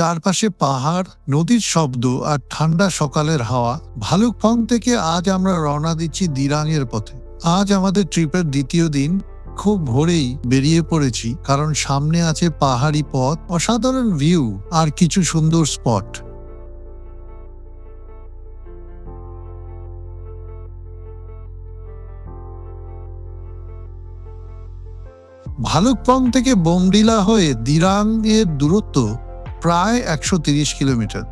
চারপাশে পাহাড়, নদীর শব্দ আর ঠান্ডা সকালের হাওয়া। ভালুকপং থেকে আজ আমরা রওনা দিচ্ছি দিরাংয়ের পথে। আজ আমাদের ট্রিপের দ্বিতীয় দিন। খুব ভোরেই বেরিয়ে পড়েছি, কারণ সামনে আছে পাহাড়ি পথ, অসাধারণ ভিউ আর কিছু সুন্দর স্পট। ভালুকপং থেকে বোমডিলা হয়ে দিরাং এর দূরত্ব প্রায় 130 কিলোমিটার।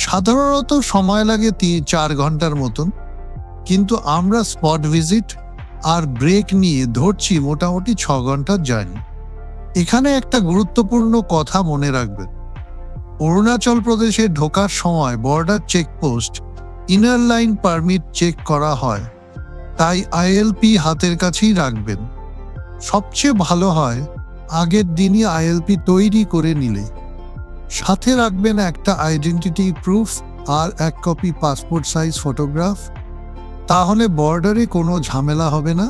সাধারণত সময় লাগে 4 ঘন্টার মতন, কিন্তু আমরা স্পট ভিজিট আর ব্রেক নিয়ে ধরছি মোটামুটি 6 ঘন্টার জার্নি। এখানে একটা গুরুত্বপূর্ণ কথা মনে রাখবেন, অরুণাচল প্রদেশে ঢোকার সময় border check post inner line permit check করা হয়, তাই আইএলপি হাতের কাছেই রাখবেন। সবচেয়ে ভালো হয় আগের দিনই আইএলপি তৈরি করে নিলে। সাথে রাখবেন একটা আইডেন্টিটি প্রুফ আর 1 কপি পাসপোর্ট সাইজ ফটোগ্রাফ, তাহলে বর্ডারে কোনো ঝামেলা হবে না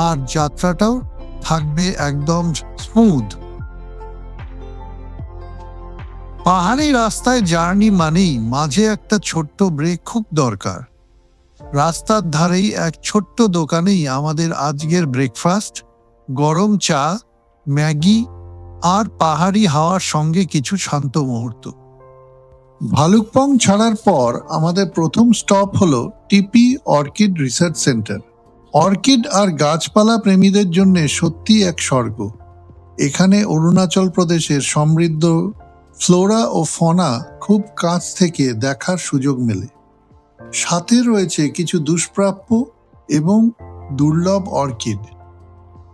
আর যাত্রাটাও থাকবে একদম স্মুথ। পাহাড়ি রাস্তায় জার্নি মানেই মাঝে একটা ছোট্ট ব্রেক খুব দরকার। রাস্তার ধারেই এক ছোট্ট দোকানেই আমাদের আজকের ব্রেকফাস্ট, গরম চা, ম্যাগি আর পাহাড়ি হাওয়ার সঙ্গে কিছু শান্ত মুহূর্ত। ভালুকপং ছাড়ার পর আমাদের প্রথম স্টপ হলো টিপি অর্কিড রিসার্চ সেন্টার। অর্কিড আর গাছপালা প্রেমীদের জন্য সত্যি এক স্বর্গ। এখানে অরুণাচল প্রদেশের সমৃদ্ধ ফ্লোরা ও ফনা খুব কাছ থেকে দেখার সুযোগ মেলে। সাথে রয়েছে কিছু দুষ্প্রাপ্য এবং দুর্লভ অর্কিড।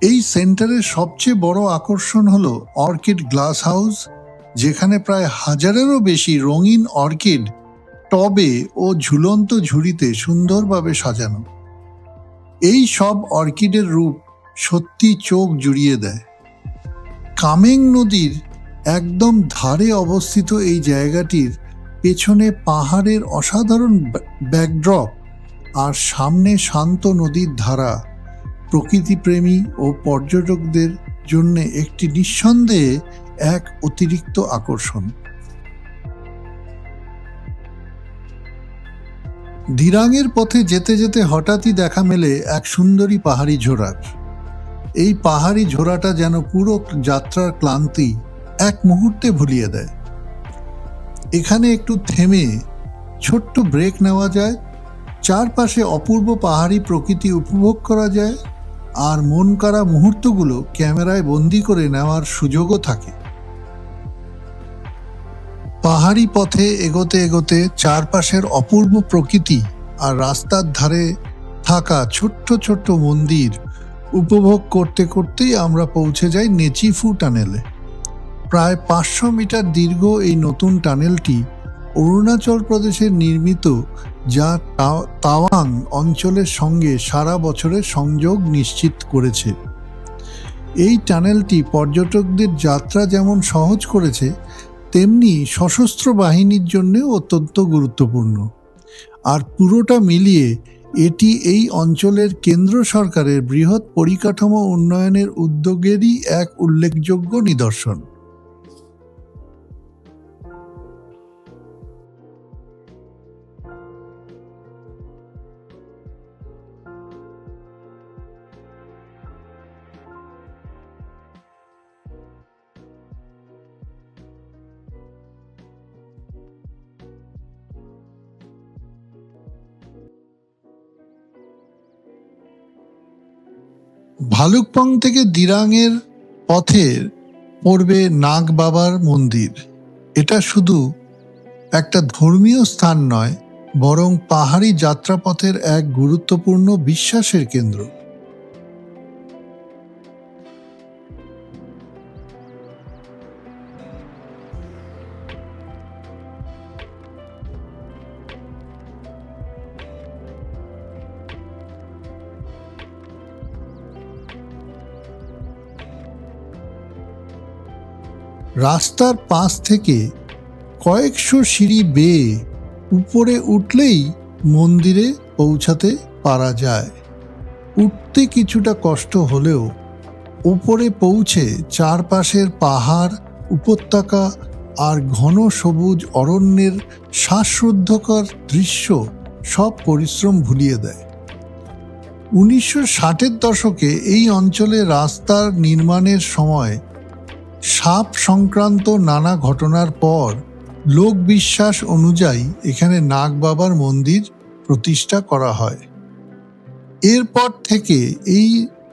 এই সেন্টারের সবচেয়ে বড় আকর্ষণ হলো অর্কিড গ্লাস হাউস, যেখানে প্রায় 1000-এরও বেশি রঙিন অর্কিড টবে ও ঝুলন্ত ঝুড়িতে সুন্দরভাবে সাজানো। এই সব অর্কিডের রূপ সত্যি চোখ জুড়িয়ে দেয়। কামেং নদীর একদম ধারে অবস্থিত এই জায়গাটির পেছনে পাহাড়ের অসাধারণ ব্যাকড্রপ আর সামনে শান্ত নদীর ধারা প্রকৃতিপ্রেমী ও পর্যটকদের জন্য একটি নিঃসন্দেহে এক অতিরিক্ত আকর্ষণ। দিরাংয়ের পথে যেতে যেতে হঠাৎই দেখা মেলে এক সুন্দরী পাহাড়ি ঝোড়ার। এই পাহাড়ি ঝোড়াটা যেন পুরো যাত্রার ক্লান্তি এক মুহূর্তে ভুলিয়ে দেয়। এখানে একটু থেমে ছোট্ট ব্রেক নেওয়া যায়, চারপাশে অপূর্ব পাহাড়ি প্রকৃতি উপভোগ করা যায়, আর মন কাড়া মুহূর্তগুলো ক্যামেরায় বন্দি করে নেওয়ার সুযোগও থাকে। পাহাড়ি পথে এগোতে এগোতে চারপাশের অপূর্ব প্রকৃতি আর রাস্তার ধারে থাকা ছোট্ট ছোট্ট মন্দির উপভোগ করতে করতেই আমরা পৌঁছে যাই নেচিফু টানেলে। প্রায় 500 মিটার দীর্ঘ এই নতুন টানেলটি অরুণাচল প্রদেশে নির্মিত, যা তাওয়াং অঞ্চলের সঙ্গে সারা বছরের সংযোগ নিশ্চিত করেছে। এই টানেলটি পর্যটকদের যাত্রা যেমন সহজ করেছে, তেমনি সশস্ত্র বাহিনীর জন্য অত্যন্ত গুরুত্বপূর্ণ। আর পুরোটা মিলিয়ে এটি এই অঞ্চলের কেন্দ্র সরকারের বৃহৎ পরিকাঠামো উন্নয়নের উদ্যোগেরই এক উল্লেখযোগ্য নিদর্শন। ভালুকপং থেকে দিরাংয়ের পথের পড়বে নাগ বাবার মন্দির। এটা শুধু একটা ধর্মীয় স্থান নয়, বরং পাহাড়ি যাত্রাপথের এক গুরুত্বপূর্ণ বিশ্বাসের কেন্দ্র। রাস্তার পাশ থেকে কয়েকশো সিঁড়ি বেয়ে উপরে উঠলেই মন্দিরে পৌঁছাতে পারা যায়। উঠতে কিছুটা কষ্ট হলেও উপরে পৌঁছে চারপাশের পাহাড়, উপত্যকা আর ঘন সবুজ অরণ্যের শ্বাসরুদ্ধকর দৃশ্য সব পরিশ্রম ভুলিয়ে দেয়। 1960-এর দশকে এই অঞ্চলে রাস্তার নির্মাণের সময় সাপ সংক্রান্ত নানা ঘটনার পর লোকবিশ্বাস অনুযায়ী এখানে নাগ বাবার মন্দির প্রতিষ্ঠা করা হয়। এরপর থেকে এই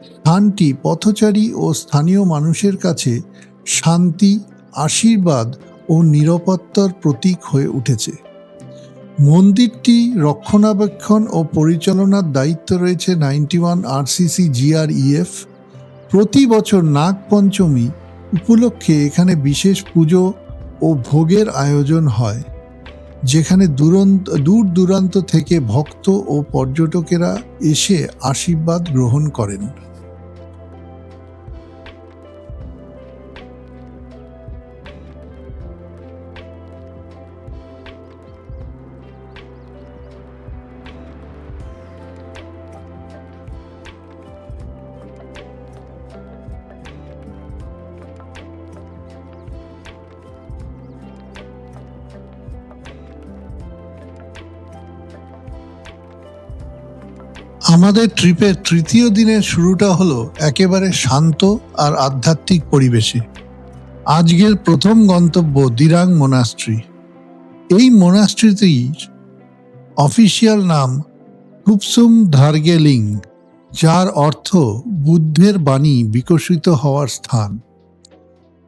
স্থানটি পথচারী ও স্থানীয় মানুষের কাছে শান্তি, আশীর্বাদ ও নিরাপত্তার প্রতীক হয়ে উঠেছে। মন্দিরটি রক্ষণাবেক্ষণ ও পরিচালনার দায়িত্ব রয়েছে 91 RCC GREF। প্রতি বছর নাগ পঞ্চমী উপলক্ষে এখানে বিশেষ পুজো ও ভোগের আয়োজন হয়, যেখানে দূর দূরান্ত থেকে ভক্ত ও পর্যটকেরা এসে আশীর্বাদ গ্রহণ করেন। আমাদের ট্রিপের তৃতীয় দিনের শুরুটা হলো একেবারে শান্ত আর আধ্যাত্মিক পরিবেশে। আজকের প্রথম গন্তব্য দিরাং মোনাস্ট্রি। এই মোনাস্ট্রিটির অফিসিয়াল নাম কুপসুম ধার্গেলিং, যার অর্থ বুদ্ধের বাণী বিকশিত হওয়ার স্থান।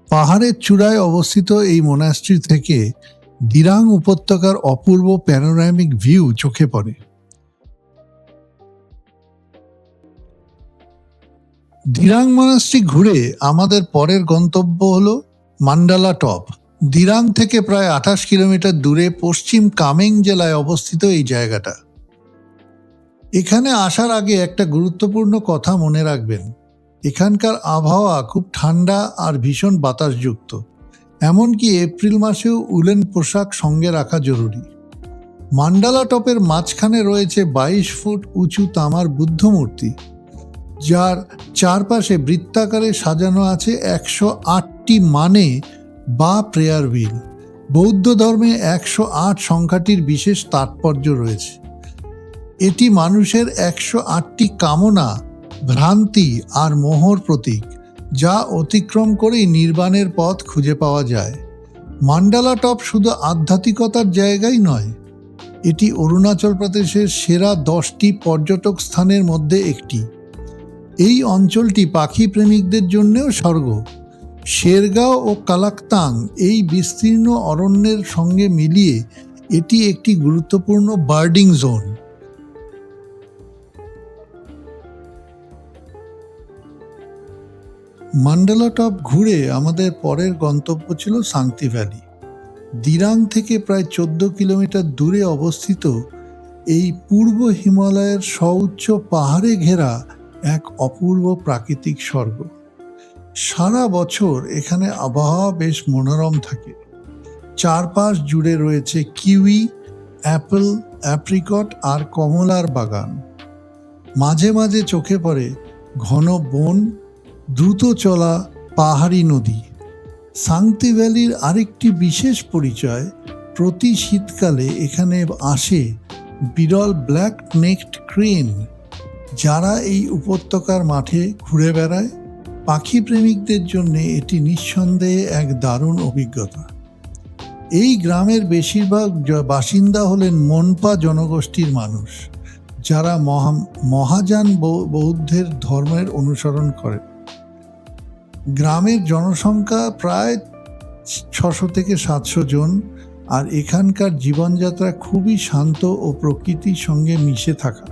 পাহাড়ের চূড়ায় অবস্থিত এই মোনাস্ট্রি থেকে দিরাং উপত্যকার অপূর্ব প্যানোরামিক ভিউ চোখে পড়ে। দিরাং মনাস্ট্রি ঘুরে আমাদের পরের গন্তব্য হলো মান্ডালা টপ। দিরাং থেকে প্রায় 28 কিলোমিটার দূরে পশ্চিম কামেং জেলায় অবস্থিত এই জায়গাটা। এখানে আসার আগে একটা গুরুত্বপূর্ণ কথা মনে রাখবেন, এখানকার আবহাওয়া খুব ঠান্ডা আর ভীষণ বাতাসযুক্ত। এমনকি এপ্রিল মাসেও উলেন পোশাক সঙ্গে রাখা জরুরি। মান্ডালা টপের মাঝখানে রয়েছে 22 ফুট উঁচু তামার বুদ্ধ মূর্তি, যার চারপাশে বৃত্তাকারে সাজানো আছে 108টি মানে বা প্রেয়ার হুইল। বৌদ্ধ ধর্মে 108 সংখ্যাটির বিশেষ তাৎপর্য রয়েছে। এটি মানুষের 108টি কামনা, ভ্রান্তি আর মোহর প্রতীক, যা অতিক্রম করেই নির্বাণের পথ খুঁজে পাওয়া যায়। মান্ডালা টপ শুধু আধ্যাত্মিকতার জায়গাই নয়, এটি অরুণাচল প্রদেশের সেরা 10টি পর্যটক স্থানের মধ্যে একটি। এই অঞ্চলটি পাখি প্রেমিকদের জন্যও স্বর্গ। শেরগাঁও ও কালাকতাং এই বিস্তীর্ণ অরণ্যের সঙ্গে মিলিয়ে এটি একটি গুরুত্বপূর্ণ বার্ডিং জোন। মান্ডালা টপ ঘুরে আমাদের পরের গন্তব্য ছিল সাংতি ভ্যালি। দিরাং থেকে প্রায় 14 কিলোমিটার দূরে অবস্থিত এই পূর্ব হিমালয়ের সুউচ্চ পাহাড়ে ঘেরা এক অপূর্ব প্রাকৃতিক স্বর্গ। সারা বছর এখানে আবহাওয়া বেশ মনোরম থাকে। চারপাশ জুড়ে রয়েছে কিউই, অ্যাপেল, অ্যাপ্রিকট আর কমলার বাগান। মাঝে মাঝে চোখে পড়ে ঘন বন, দ্রুত চলা পাহাড়ি নদী। সাংতি ভ্যালির আরেকটি বিশেষ পরিচয়, প্রতি শীতকালে এখানে আসে বিরল ব্ল্যাক নেকড ক্রেন, যারা এই উপত্যকার মাঠে ঘুরে বেড়ায়। পাখি প্রেমিকদের জন্য এটি নিঃসন্দেহে এক দারুণ অভিজ্ঞতা। এই গ্রামের বেশিরভাগ বাসিন্দা হলেন মনপা জনগোষ্ঠীর মানুষ, যারা মহাযান বৌদ্ধের ধর্মের অনুসরণ করেন। গ্রামের জনসংখ্যা প্রায় 600 থেকে 700 জন, আর এখানকার জীবনযাত্রা খুবই শান্ত ও প্রকৃতির সঙ্গে মিশে থাকা।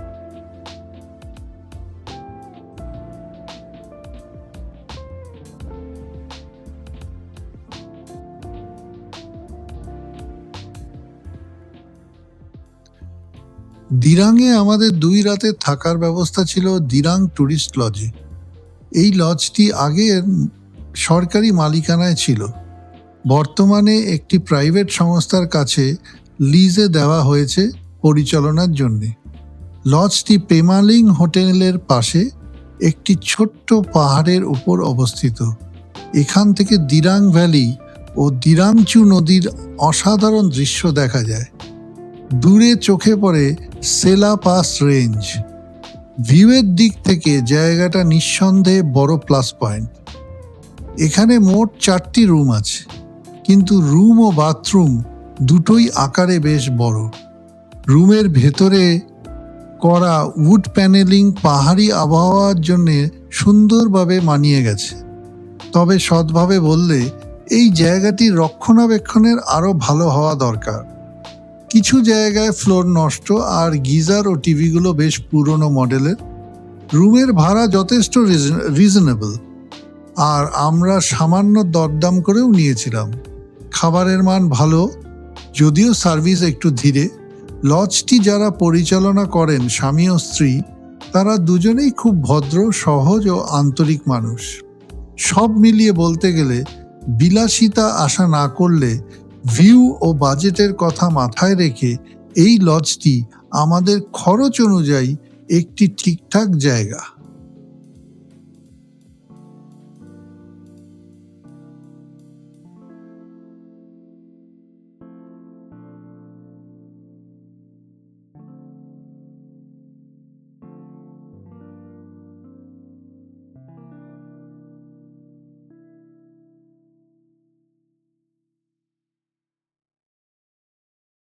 দিরাংয়ে আমাদের 2 রাতে থাকার ব্যবস্থা ছিল দিরাং ট্যুরিস্ট লজে। এই লজটি আগে সরকারি মালিকানায় ছিল, বর্তমানে একটি প্রাইভেট সংস্থার কাছে লিজে দেওয়া হয়েছে পরিচালনার জন্য। লজটি পেমালিং হোটেলের পাশে একটি ছোট্ট পাহাড়ের উপর অবস্থিত। এখান থেকে দিরাং ভ্যালি ও দিরাঞ্চু নদীর অসাধারণ দৃশ্য দেখা যায়। দূরে চোখে পড়ে সেলা পাস রেঞ্জ। ভিউয়ের দিক থেকে জায়গাটা নিঃসন্দেহে বড় প্লাস পয়েন্ট। এখানে মোট 4টি রুম আছে, কিন্তু রুম ও বাথরুম দুটোই আকারে বেশ বড়। রুমের ভেতরে করা উড প্যানেলিং পাহাড়ি আবহাওয়ার জন্য সুন্দরভাবে মানিয়ে গেছে। তবে সৎভাবে বললে এই জায়গাটির রক্ষণাবেক্ষণের আরও ভালো হওয়া দরকার। কিছু জায়গায় ফ্লোর নষ্ট আর গিজার ও টিভিগুলো বেশ পুরনো মডেলের। রুমের ভাড়া যথেষ্ট রিজনেবল, আর আমরা সামান্য দরদাম করেও নিয়েছিলাম। খাবারের মান ভালো, যদিও সার্ভিস একটু ধীরে। লজটি যারা পরিচালনা করেন, স্বামী ও স্ত্রী, তারা দুজনেই খুব ভদ্র, সহজ ও আন্তরিক মানুষ। সব মিলিয়ে বলতে গেলে বিলাসিতা আশা না করলে ভিউ ও বাজেটের কথা মাথায় রেখে এই লজটি আমাদের খরচ অনুযায়ী একটি ঠিকঠাক জায়গা।